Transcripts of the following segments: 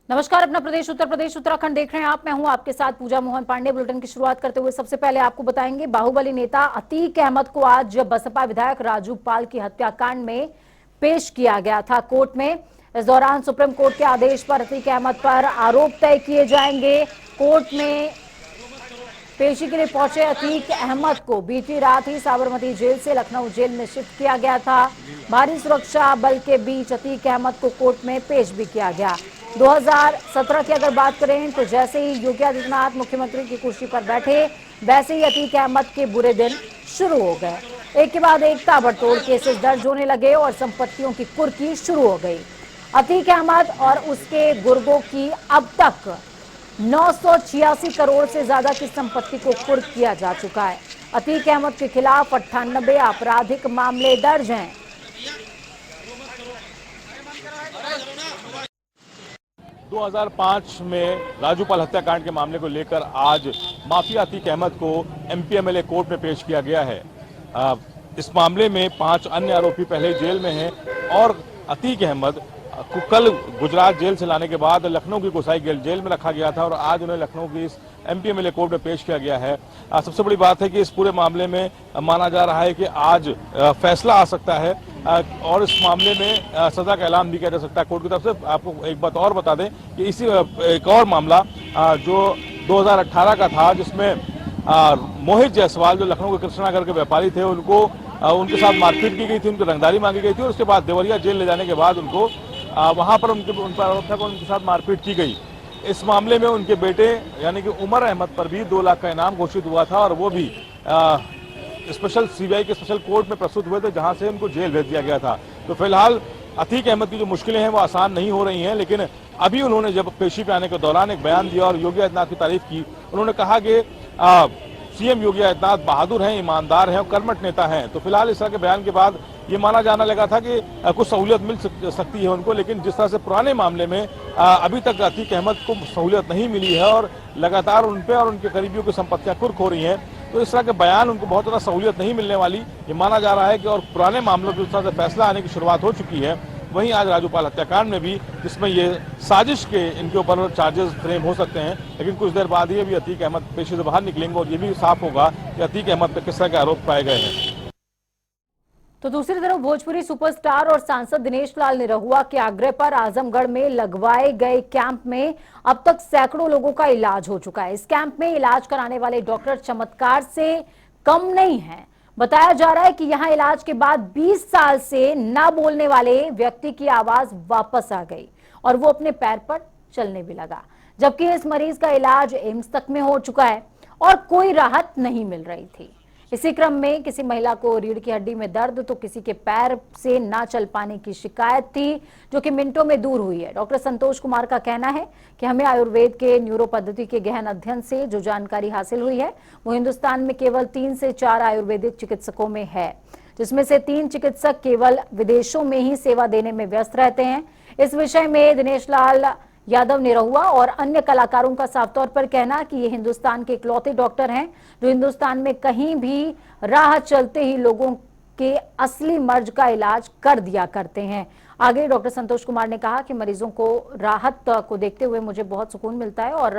नमस्कार, अपना प्रदेश उत्तर प्रदेश उत्तराखंड देख रहे हैं आप। मैं हूं आपके साथ पूजा मोहन पांडे। बुलेटिन की शुरुआत करते हुए सबसे पहले आपको बताएंगे, बाहुबली नेता अतीक अहमद को आज बसपा विधायक राजू पाल की हत्याकांड में पेश किया गया था कोर्ट में। इस दौरान सुप्रीम कोर्ट के आदेश पर अतीक अहमद पर आरोप तय किए जाएंगे। कोर्ट में पेशी के लिए पहुंचे अतीक अहमद को बीती रात ही साबरमती जेल से लखनऊ जेल में शिफ्ट किया गया था। भारी सुरक्षा बल के बीच अतीक अहमद को कोर्ट में पेश भी किया गया। 2017 की अगर बात करें तो जैसे ही योगी आदित्यनाथ मुख्यमंत्री की कुर्सी पर बैठे, वैसे ही अतीक अहमद के बुरे दिन शुरू हो गए। एक के बाद एक ताबड़तोड़ केसेस दर्ज होने लगे और संपत्तियों की कुर्की शुरू हो गई। अतीक अहमद और उसके गुर्गों की अब तक 986 करोड़ से ज्यादा की संपत्ति को कुर्क किया जा चुका है। अतीक अहमद के खिलाफ 98 आपराधिक मामले दर्ज हैं। – 2005 में राजू पाल हत्याकांड के मामले को लेकर आज माफिया अतीक अहमद को एमपी एमएलए कोर्ट में पेश किया गया है। इस मामले में 5 अन्य आरोपी पहले जेल में हैं और अतीक अहमद को कल गुजरात जेल से लाने के बाद लखनऊ की गोसाई जेल में रखा गया था और आज उन्हें लखनऊ की इस एमपी एमएलए कोर्ट में पेश किया गया है। सबसे बड़ी बात है कि इस पूरे मामले में माना जा रहा है कि आज फैसला आ सकता है और इस मामले में सजा का ऐलान भी किया जा सकता है कोर्ट की तरफ से। आपको एक बात और बता दें कि इसी एक और मामला जो 2018 का था, जिसमें मोहित जायसवाल जो लखनऊ के कृष्णानगर के व्यापारी थे, उनको उनके साथ मारपीट की गई थी, उनकी रंगदारी मांगी गई थी और उसके बाद देवरिया जेल ले जाने के बाद उनको वहां पर उन पर आरोप था कि उनके साथ मारपीट की गई। इस मामले में उनके बेटे यानी कि उमर अहमद पर भी 2 लाख का इनाम घोषित हुआ था और वो भी स्पेशल सीबीआई के स्पेशल कोर्ट में प्रस्तुत हुए थे, जहां से उनको जेल भेज दिया गया था। तो फिलहाल अतीक अहमद की जो मुश्किलें हैं वो आसान नहीं हो रही हैं, लेकिन अभी उन्होंने जब पेशी पे आने के दौरान एक बयान दिया और योगी आदित्यनाथ की तारीफ की। उन्होंने कहा कि सीएम योगी आदित्यनाथ बहादुर हैं, ईमानदार हैं और कर्मठ नेता हैं। तो फिलहाल इस तरह के बयान के बाद ये माना जाने लगा था कि कुछ सहूलियत मिल सकती है उनको, लेकिन जिस तरह से पुराने मामले में अभी तक अतीक अहमद को सहूलियत नहीं मिली है और लगातार उन पे और उनके करीबियों की संपत्तियां कुर्क हो रही हैं, तो इस तरह के बयान उनको बहुत ज़्यादा सहूलियत नहीं मिलने वाली ये माना जा रहा है कि। और पुराने मामलों में जिस तरह से फैसला आने की शुरुआत हो चुकी है, वहीं आज राजू पाल हत्याकांड में भी, जिसमें ये साजिश के इनके ऊपर चार्जेस फ्रेम हो सकते हैं, लेकिन कुछ देर बाद ही अभी अतीक अहमद पेशी से बाहर निकलेंगे और ये भी साफ होगा कि अतीक अहमद पर किस तरह के आरोप पाए गए हैं। तो दूसरी तरफ भोजपुरी सुपरस्टार और सांसद दिनेश लाल निरहुआ के आग्रह पर आजमगढ़ में लगवाए गए कैंप में अब तक सैकड़ों लोगों का इलाज हो चुका है। इस कैंप में इलाज कराने वाले डॉक्टर चमत्कार से कम नहीं है। बताया जा रहा है कि यहां इलाज के बाद 20 साल से ना बोलने वाले व्यक्ति की आवाज वापस आ गई और वो अपने पैर पर चलने भी लगा, जबकि इस मरीज का इलाज एम्स तक में हो चुका है और कोई राहत नहीं मिल रही थी। इसी क्रम में किसी महिला को रीढ़ की हड्डी में दर्द तो किसी के पैर से ना चल पाने की शिकायत थी, जो कि मिनटों में दूर हुई है। डॉक्टर संतोष कुमार का कहना है कि हमें आयुर्वेद के न्यूरो पद्धति के गहन अध्ययन से जो जानकारी हासिल हुई है वो हिंदुस्तान में केवल 3 से 4 आयुर्वेदिक चिकित्सकों में है, जिसमें से 3 चिकित्सक केवल विदेशों में ही सेवा देने में व्यस्त रहते हैं। इस विषय में दिनेश लाल यादव निरहुआ और अन्य कलाकारों का साफ तौर पर कहना कि ये हिंदुस्तान के इकलौते डॉक्टर हैं जो हिंदुस्तान में कहीं भी राह चलते ही लोगों के असली मर्ज का इलाज कर दिया करते हैं। आगे डॉक्टर संतोष कुमार ने कहा कि मरीजों को राहत को देखते हुए मुझे बहुत सुकून मिलता है और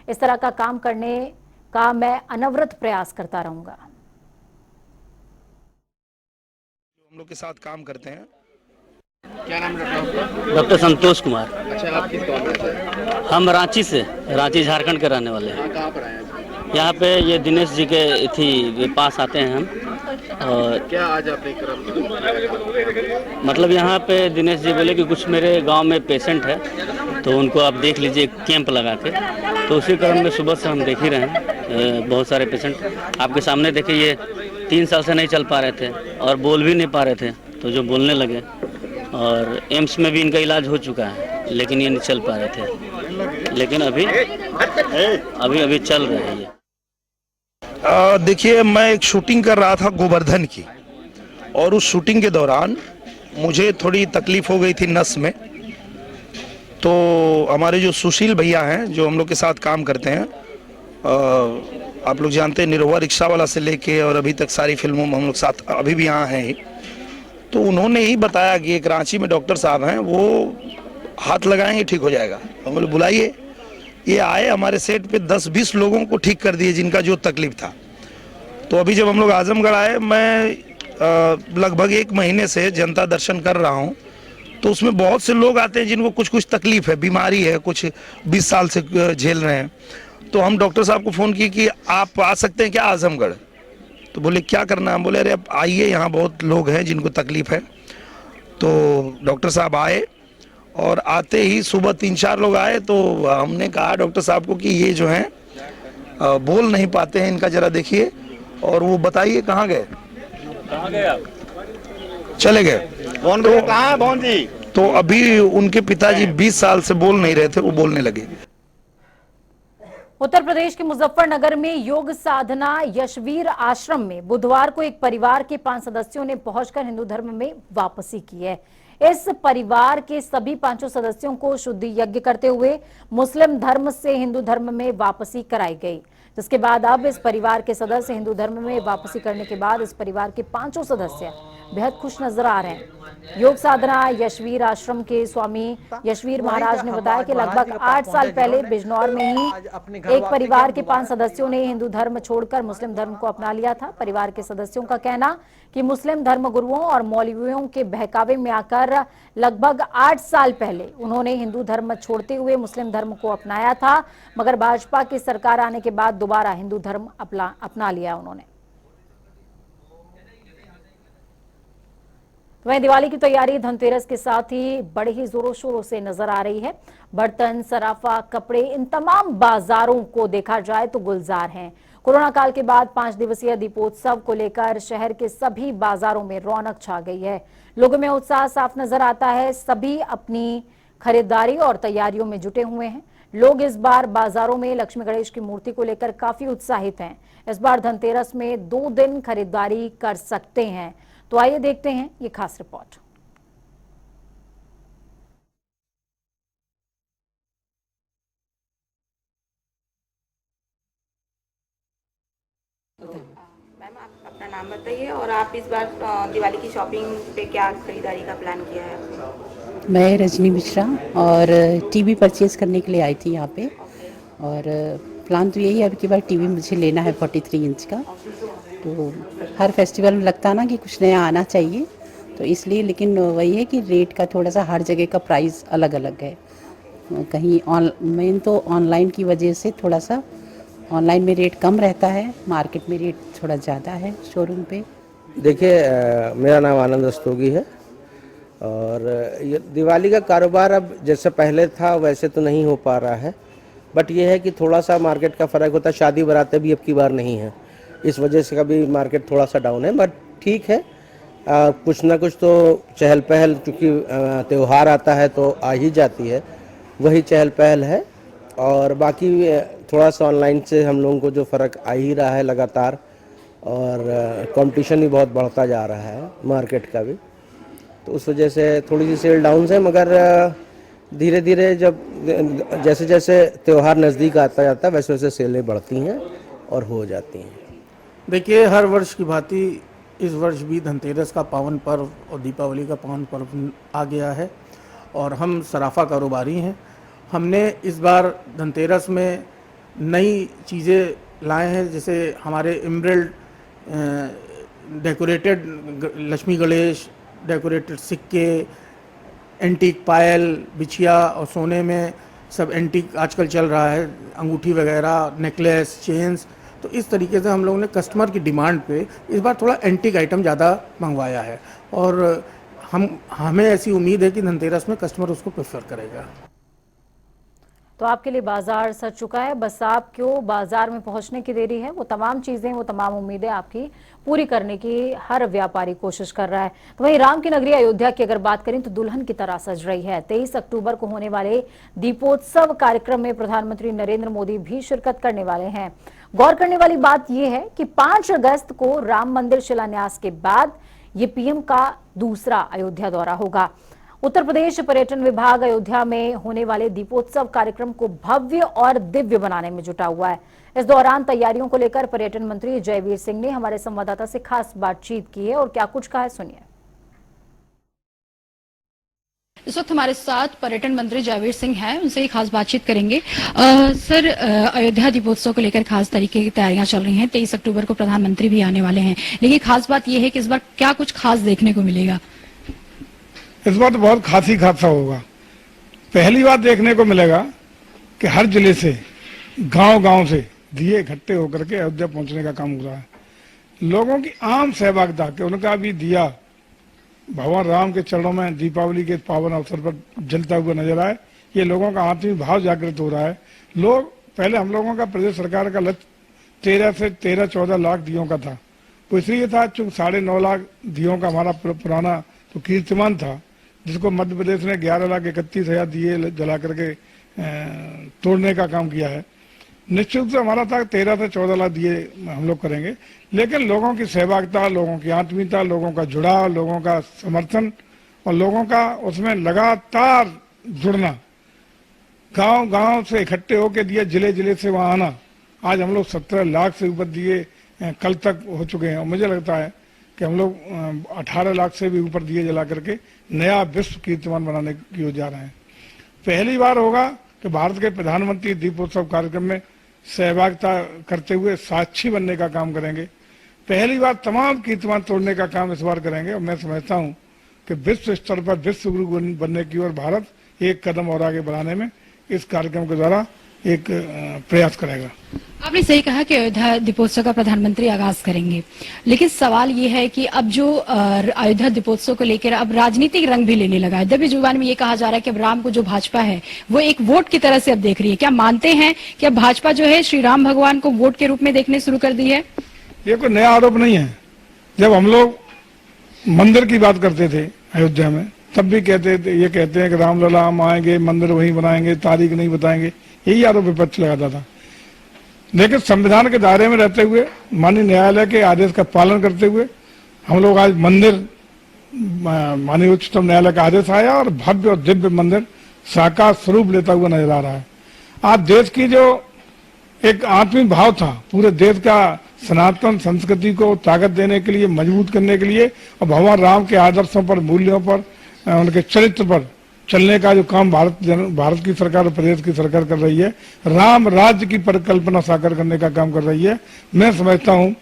इस तरह का काम करने का मैं अनवरत प्रयास करता रहूंगा। हम लोग के साथ काम करते हैं। क्या नाम है डॉक्टर संतोष कुमार। अच्छा, आप किस गाँव से? हम रांची से, रांची झारखंड के रहने वाले हैं। कहाँ पर आए हैं? यहाँ पे ये दिनेश जी के थी पास आते हैं हम। और क्या आज आपने क्रम मतलब यहाँ पे दिनेश जी बोले कि कुछ मेरे गांव में पेशेंट है तो उनको आप देख लीजिए कैंप लगा के। तो उसी क्रम में सुबह से हम देख ही रहे हैं बहुत सारे पेशेंट आपके सामने। देखिए ये 3 साल से नहीं चल पा रहे थे और बोल भी नहीं पा रहे थे, तो जो बोलने लगे और एम्स में भी इनका इलाज हो चुका है, लेकिन ये नहीं चल पा रहे थे, लेकिन अभी चल रहे हैं ये। देखिए, मैं एक शूटिंग कर रहा था गोवर्धन की और उस शूटिंग के दौरान मुझे थोड़ी तकलीफ हो गई थी नस में। तो हमारे जो सुशील भैया हैं जो हम लोग के साथ काम करते हैं, आप लोग जानते हैं निरहुआ रिक्शा वाला से लेके और अभी तक सारी फिल्मों में हम लोग साथ अभी भी यहाँ हैं। तो उन्होंने ही बताया कि एक रांची में डॉक्टर साहब हैं, वो हाथ लगाएंगे ठीक हो जाएगा। हम बोले बुलाइए। ये आए, हमारे सेट पे 10-20 लोगों को ठीक कर दिए जिनका जो तकलीफ था। तो अभी जब हम लोग आजमगढ़ आए, मैं लगभग 1 महीने से जनता दर्शन कर रहा हूँ, तो उसमें बहुत से लोग आते हैं जिनको कुछ कुछ तकलीफ है, बीमारी है, कुछ 20 साल से झेल रहे हैं। तो हम डॉक्टर साहब को फ़ोन किए कि आप आ सकते हैं क्या आजमगढ़? तो बोले क्या करना है? हम बोले अरे आप आइए, यहाँ बहुत लोग हैं जिनको तकलीफ है। तो डॉक्टर साहब आए और आते ही सुबह 3-4 लोग आए। तो हमने कहा डॉक्टर साहब को कि ये जो हैं बोल नहीं पाते हैं, इनका जरा देखिए। और वो बताइए कहाँ गए? कहाँ गए आप? चले गए। कौन भैया कहाँ है भवन जी? तो अभी उनके पिताजी 20 साल से बोल नहीं रहे थे, वो बोलने लगे। उत्तर प्रदेश के मुजफ्फरनगर में योग साधना यशवीर आश्रम में बुधवार को एक परिवार के 5 सदस्यों ने पहुंचकर हिंदू धर्म में वापसी की है। इस परिवार के सभी 5 सदस्यों को शुद्धि यज्ञ करते हुए मुस्लिम धर्म से हिंदू धर्म में वापसी कराई गई, जिसके बाद अब इस परिवार के सदस्य हिंदू धर्म में वापसी करने के बाद इस परिवार के 5 सदस्य बेहद खुश नजर आ रहे हैं। योग साधना यशवीर आश्रम के स्वामी यशवीर महाराज ने बताया कि लगभग 8 साल पहले बिजनौर में ही एक परिवार के 5 सदस्यों ने हिंदू धर्म छोड़कर मुस्लिम धर्म को अपना लिया था। परिवार के सदस्यों का कहना कि मुस्लिम धर्म गुरुओं और मौलवियों के बहकावे में आकर लगभग 8 साल पहले उन्होंने हिंदू धर्म छोड़ते हुए मुस्लिम धर्म को अपनाया था, मगर भाजपा की सरकार आने के बाद दोबारा हिंदू धर्म अपना लिया उन्होंने। वहीं दिवाली की तैयारी धनतेरस के साथ ही बड़े ही जोरों शोरों से नजर आ रही है। बर्तन, सराफा, कपड़े, इन तमाम बाजारों को देखा जाए तो गुलजार हैं। कोरोना काल के बाद 5 दिवसीय दीपोत्सव को लेकर शहर के सभी बाजारों में रौनक छा गई है। लोगों में उत्साह साफ नजर आता है। सभी अपनी खरीदारी और तैयारियों में जुटे हुए हैं। लोग इस बार बाजारों में लक्ष्मी गणेश की मूर्ति को लेकर काफी उत्साहित हैं। इस बार धनतेरस में 2 दिन खरीदारी कर सकते हैं। तो आइए देखते हैं ये खास रिपोर्ट। मैम, आप अपना नाम बताइए और आप इस बार दिवाली की शॉपिंग पे क्या खरीदारी का प्लान किया है? मैं रजनी मिश्रा और टीवी परचेज़ करने के लिए आई थी यहाँ पे। और प्लान तो यही है, अब की बार टीवी मुझे लेना है 43 इंच का। तो हर फेस्टिवल में लगता है ना कि कुछ नया आना चाहिए, तो इसलिए। लेकिन वही है कि रेट का थोड़ा सा हर जगह का प्राइस अलग अलग है। कहीं मेन तो ऑनलाइन की वजह से थोड़ा सा ऑनलाइन में रेट कम रहता है, मार्केट में रेट थोड़ा ज़्यादा है शोरूम पे। देखिए, मेरा नाम आनंद रस्तोगी है और ये दिवाली का कारोबार अब जैसे पहले था वैसे तो नहीं हो पा रहा है, बट ये है कि थोड़ा सा मार्केट का फ़र्क होता है। शादी बारातें भी अब की बार नहीं है, इस वजह से कभी मार्केट थोड़ा सा डाउन है, बट ठीक है। कुछ ना कुछ तो चहल पहल, क्योंकि त्यौहार आता है तो आ ही जाती है, वही चहल पहल है। और बाकी थोड़ा सा ऑनलाइन से हम लोगों को जो फ़र्क आ ही रहा है लगातार, और कंपटीशन भी बहुत बढ़ता जा रहा है मार्केट का भी, तो उस वजह से थोड़ी सी सेल डाउन है। मगर धीरे धीरे जब जैसे जैसे त्यौहार नज़दीक आता जाता है वैसे वैसे सेलें बढ़ती हैं और हो जाती हैं। देखिए, हर वर्ष की भांति इस वर्ष भी धनतेरस का पावन पर्व और दीपावली का पावन पर्व आ गया है और हम सराफा कारोबारी हैं। हमने इस बार धनतेरस में नई चीज़ें लाए हैं, जैसे हमारे emerald decorated Lakshmi Ganesh, decorated सिक्के, एंटीक पायल, बिछिया और सोने में सब एंटीक आजकल चल रहा है, अंगूठी वगैरह, नेकलेस, चेन्स। तो इस तरीके से हम लोगों ने कस्टमर की डिमांड पे इस बार थोड़ा एंटीक आइटम ज़्यादा मंगवाया है और हमें ऐसी उम्मीद है कि धनतेरस में कस्टमर उसको प्रेफर करेगा। तो आपके लिए बाजार सज चुका है, बस आपको बाजार में पहुंचने की देरी है। वो तमाम चीजें, वो तमाम उम्मीदें आपकी पूरी करने की हर व्यापारी कोशिश कर रहा है। तो वहीं राम की नगरी अयोध्या की अगर बात करें तो दुल्हन की तरह सज रही है। 23 अक्टूबर को होने वाले दीपोत्सव कार्यक्रम में प्रधानमंत्री नरेंद्र मोदी भी शिरकत करने वाले हैं। गौर करने वाली बात यह है कि 5 अगस्त को राम मंदिर शिलान्यास के बाद ये पीएम का दूसरा अयोध्या दौरा होगा। उत्तर प्रदेश पर्यटन विभाग अयोध्या में होने वाले दीपोत्सव कार्यक्रम को भव्य और दिव्य बनाने में जुटा हुआ है। इस दौरान तैयारियों को लेकर पर्यटन मंत्री जयवीर सिंह ने हमारे संवाददाता से खास बातचीत की है और क्या कुछ कहा है, सुनिए। इस वक्त हमारे साथ पर्यटन मंत्री जयवीर सिंह हैं, उनसे ही खास बातचीत करेंगे। सर, अयोध्या दीपोत्सव को लेकर खास तरीके की तैयारियां चल रही हैं। 23 अक्टूबर को प्रधानमंत्री भी आने वाले हैं, लेकिन खास बात यह है कि इस बार क्या कुछ खास देखने को मिलेगा? इस बार तो बहुत खास ही खासा होगा। पहली बार देखने को मिलेगा कि हर जिले से, गांव-गांव से दिए इकट्ठे होकर के अयोध्या पहुंचने का काम हो रहा है। लोगों की आम सहभागिता के उनका भी दिया भगवान राम के चरणों में दीपावली के पावन अवसर पर जलता हुआ नजर आए। ये लोगों का आत्मिक भाव जागृत हो रहा है। लोग पहले हम लोगों का प्रदेश सरकार का लक्ष्य 13 से 14 लाख दियों का था। तो इसलिए था चूंकि 9.5 लाख दियों का हमारा पुराना तो कीर्तिमान था, जिसको मध्य प्रदेश ने 11,31,000 दिए जला करके तोड़ने का काम किया है। निश्चित रूप से हमारा था 13 से 14 लाख दिए हम लोग करेंगे, लेकिन लोगों की सहभागिता, लोगों की आत्मीयता, लोगों का जुड़ाव, लोगों का समर्थन और लोगं का उसमें लगातार जुड़ना, गांव-गांव से इकट्ठे होकर दिए जिले से वहां आना। आज हम लोग 17 लाख से ऊपर दिए कल तक हो चुके हैं और मुझे लगता है कि हम लोग 18 लाख से भी ऊपर दिए जला करके नया विश्व कीर्तिमान बनाने की ओर जा रहे हैं। पहली बार होगा कि भारत के प्रधानमंत्री दीपोत्सव कार्यक्रम में सहभागिता करते हुए साक्षी बनने का काम करेंगे। पहली बार तमाम कीर्तिमान तोड़ने का काम इस बार करेंगे और मैं समझता हूं कि विश्व स्तर पर विश्व गुरु बनने की ओर भारत एक कदम और आगे बढ़ाने में इस कार्यक्रम के द्वारा एक प्रयास करेगा। आपने सही कहा कि अयोध्या दीपोत्सव का प्रधानमंत्री आगाज करेंगे, लेकिन सवाल ये है कि अब जो अयोध्या दीपोत्सव को लेकर अब राजनीतिक रंग भी लेने लगा है। अयोध्या जुबान में ये कहा जा रहा है कि अब राम को जो भाजपा है वो एक वोट की तरह से अब देख रही है। क्या मानते हैं कि अब भाजपा जो है श्री राम भगवान को वोट के रूप में देखने शुरू कर दी है? ये कोई नया आरोप नहीं है। जब हम लोग मंदिर की बात करते थे अयोध्या में, तब भी ये कहते हैं कि रामलला हम आएंगे, मंदिर वहीं बनाएंगे, तारीख नहीं बताएंगे, यही आरोप विपक्ष लगाता था। लेकिन संविधान के दायरे में रहते हुए, माननीय न्यायालय के आदेश का पालन करते हुए हम लोग आज मंदिर, माननीय उच्चतम न्यायालय का आदेश आया और भव्य और दिव्य मंदिर साकार स्वरूप लेता हुआ नजर आ रहा है। आज देश की जो एक आत्मिक भाव था, पूरे देश का सनातन संस्कृति को ताकत देने के लिए, मजबूत करने के लिए और भगवान राम के आदर्शों पर, मूल्यों पर, उनके चरित्र पर चलने का जो काम भारत की सरकार और प्रदेश की सरकार कर रही है, राम राज्य की परिकल्पना साकार करने का काम कर रही है। मैं समझता हूं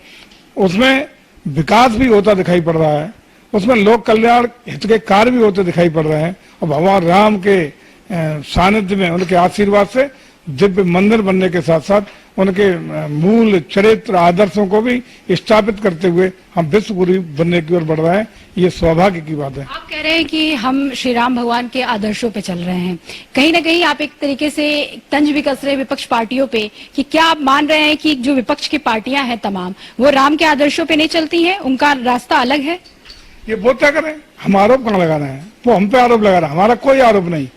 उसमें विकास भी होता दिखाई पड़ रहा है, उसमें लोक कल्याण हित के कार्य भी होते दिखाई पड़ रहे हैं और भगवान राम के सानिध्य में, उनके आशीर्वाद से दिव्य मंदिर बनने के साथ साथ उनके मूल चरित्र आदर्शों को भी स्थापित करते हुए हम विश्व गुरु बनने की ओर बढ़ रहे हैं। ये सौभाग्य की बात है। आप कह रहे हैं कि हम श्री राम भगवान के आदर्शों पे चल रहे हैं, कहीं ना कहीं आप एक तरीके से तंज भी कस रहे हैं विपक्ष पार्टियों पे कि क्या आप मान रहे हैं कि जो विपक्ष की पार्टियां हैं तमाम, वो राम के आदर्शों पे नहीं चलती हैं, उनका रास्ता अलग है? ये वो क्या करें, हम आरोप कहाँ लगा रहे हैं? वो हम पे आरोप लगा रहे हैं, हमारा कोई आरोप नहीं।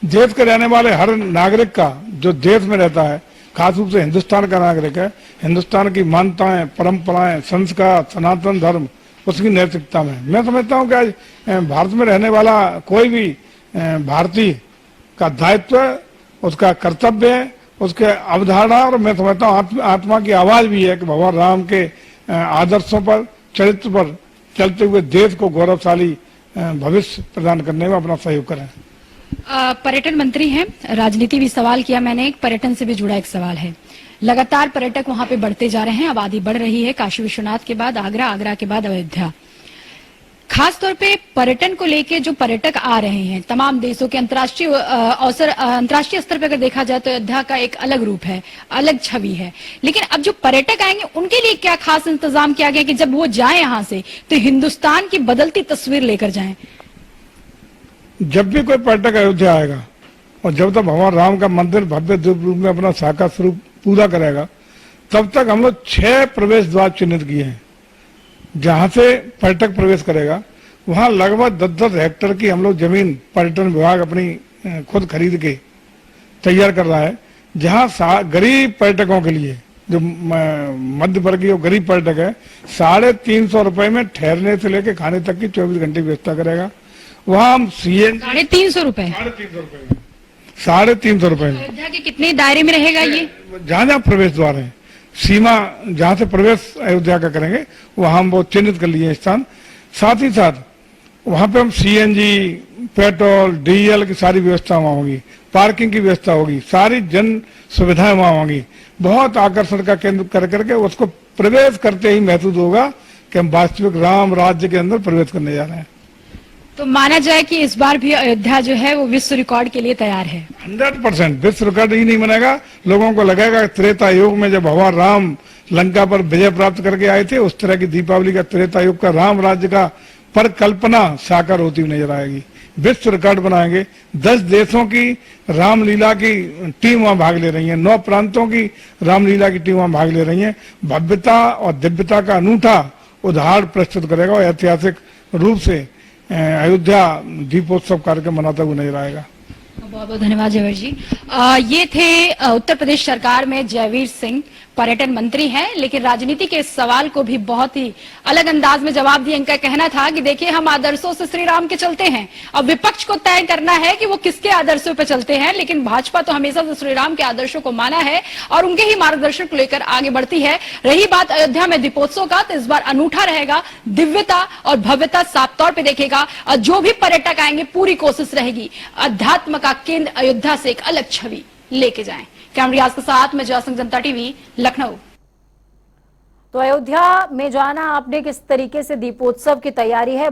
देश के रहने वाले हर नागरिक का, जो देश में रहता है, खास रूप से हिंदुस्तान का नागरिक है, हिंदुस्तान की मान्यताएं, परंपराएं, संस्कार, सनातन धर्म, उसकी नैतिकता में मैं समझता हूं कि आज भारत में रहने वाला कोई भी भारतीय का दायित्व है, उसका कर्तव्य है, उसके अवधारणा, और मैं समझता हूँ आत्मा की आवाज भी है कि भगवान राम के आदर्शों पर, चरित्र पर चलते हुए देश को गौरवशाली भविष्य प्रदान करने में अपना सहयोग करें। पर्यटन मंत्री हैं, राजनीति भी सवाल किया मैंने, एक पर्यटन से भी जुड़ा एक सवाल है। लगातार पर्यटक वहां पे बढ़ते जा रहे हैं, आबादी बढ़ रही है, काशी विश्वनाथ के बाद आगरा, आगरा के बाद अयोध्या। खास तौर पे पर्यटन को लेके जो पर्यटक आ रहे हैं तमाम देशों के, अंतर्राष्ट्रीय स्तर पर अगर देखा जाए तो अयोध्या का एक अलग रूप है, अलग छवि है। लेकिन अब जो पर्यटक आएंगे उनके लिए क्या खास इंतजाम किया गया कि जब वो जाए यहाँ से तो हिंदुस्तान की बदलती तस्वीर लेकर जाएं? जब भी कोई पर्यटक अयोध्या आएगा और जब तक भगवान राम का मंदिर भव्य दिव्य रूप में अपना साकार स्वरूप पूरा करेगा, तब तक हम लोग 6 प्रवेश द्वार चिन्हित किए हैं जहां से पर्यटक प्रवेश करेगा। वहां लगभग 10-10 हेक्टेयर की हम लोग जमीन पर्यटन विभाग अपनी खुद खरीद के तैयार कर रहा है, जहां गरीब पर्यटकों के लिए, जो मध्य वर्गीय गरीब पर्यटक है, 350 रुपए में ठहरने से लेकर खाने तक की 24 घंटे की व्यवस्था करेगा। वहाँ हम CNG 350 रुपए, 350 रुपए में अयोध्या के कितने दायरे में रहेगा ये? जहाँ जहाँ प्रवेश द्वार है, सीमा जहाँ से प्रवेश अयोध्या का करेंगे वहाँ हम वो चिन्हित कर लिए स्थान। साथ ही साथ वहाँ पे हम CNG पेट्रोल डीजल की सारी व्यवस्था वहाँ होगी, पार्किंग की व्यवस्था होगी, सारी जन सुविधाएं वहाँ होंगी। बहुत आकर्षण का केंद्र कर करके उसको प्रवेश करते ही महसूस होगा कि हम वास्तविक राम राज्य के अंदर प्रवेश करने जा रहे हैं। तो माना जाए कि इस बार भी अयोध्या जो है वो विश्व रिकॉर्ड के लिए तैयार है। 100% विश्व रिकॉर्ड ही नहीं बनेगा। लोगों को लगेगा त्रेता युग में जब भगवान राम लंका पर विजय प्राप्त करके आए थे, उस तरह की दीपावली का त्रेता युग का राम राज्य का परिकल्पना साकार होती हुई नजर आएगी। विश्व रिकॉर्ड बनाएंगे। 10 देशों की रामलीला की टीम वहां भाग ले रही है, 9 प्रांतों की रामलीला की टीम वहां भाग ले रही है। भव्यता और दिव्यता का अनूठा उदाहरण प्रस्तुत करेगा और ऐतिहासिक रूप से अयोध्या दीपोत्सव कार्यक्रम मनाता हुआ नजर आएगा। बहुत बहुत धन्यवाद जयवीर जी। ये थे उत्तर प्रदेश सरकार में जयवीर सिंह, पर्यटन मंत्री हैं, लेकिन राजनीति के इस सवाल को भी बहुत ही अलग अंदाज में जवाब दिया। इनका कहना था कि देखिए हम आदर्शों से श्री राम के चलते हैं, अब विपक्ष को तय करना है कि वो किसके आदर्शों पे चलते हैं, लेकिन भाजपा तो हमेशा से श्री राम के आदर्शों को माना है और उनके ही मार्गदर्शन को लेकर आगे बढ़ती है। रही बात अयोध्या में दीपोत्सव का, तो इस बार अनूठा रहेगा, दिव्यता और भव्यता साफ तौर पर देखेगा और जो भी पर्यटक आएंगे पूरी कोशिश रहेगी अध्यात्म का केंद्र अयोध्या से एक अलग छवि लेके जाएं। कैमरा रियाज के साथ मैं जयसिंह, जनता टीवी, लखनऊ। तो अयोध्या में जाना आपने किस तरीके से दीपोत्सव की तैयारी है।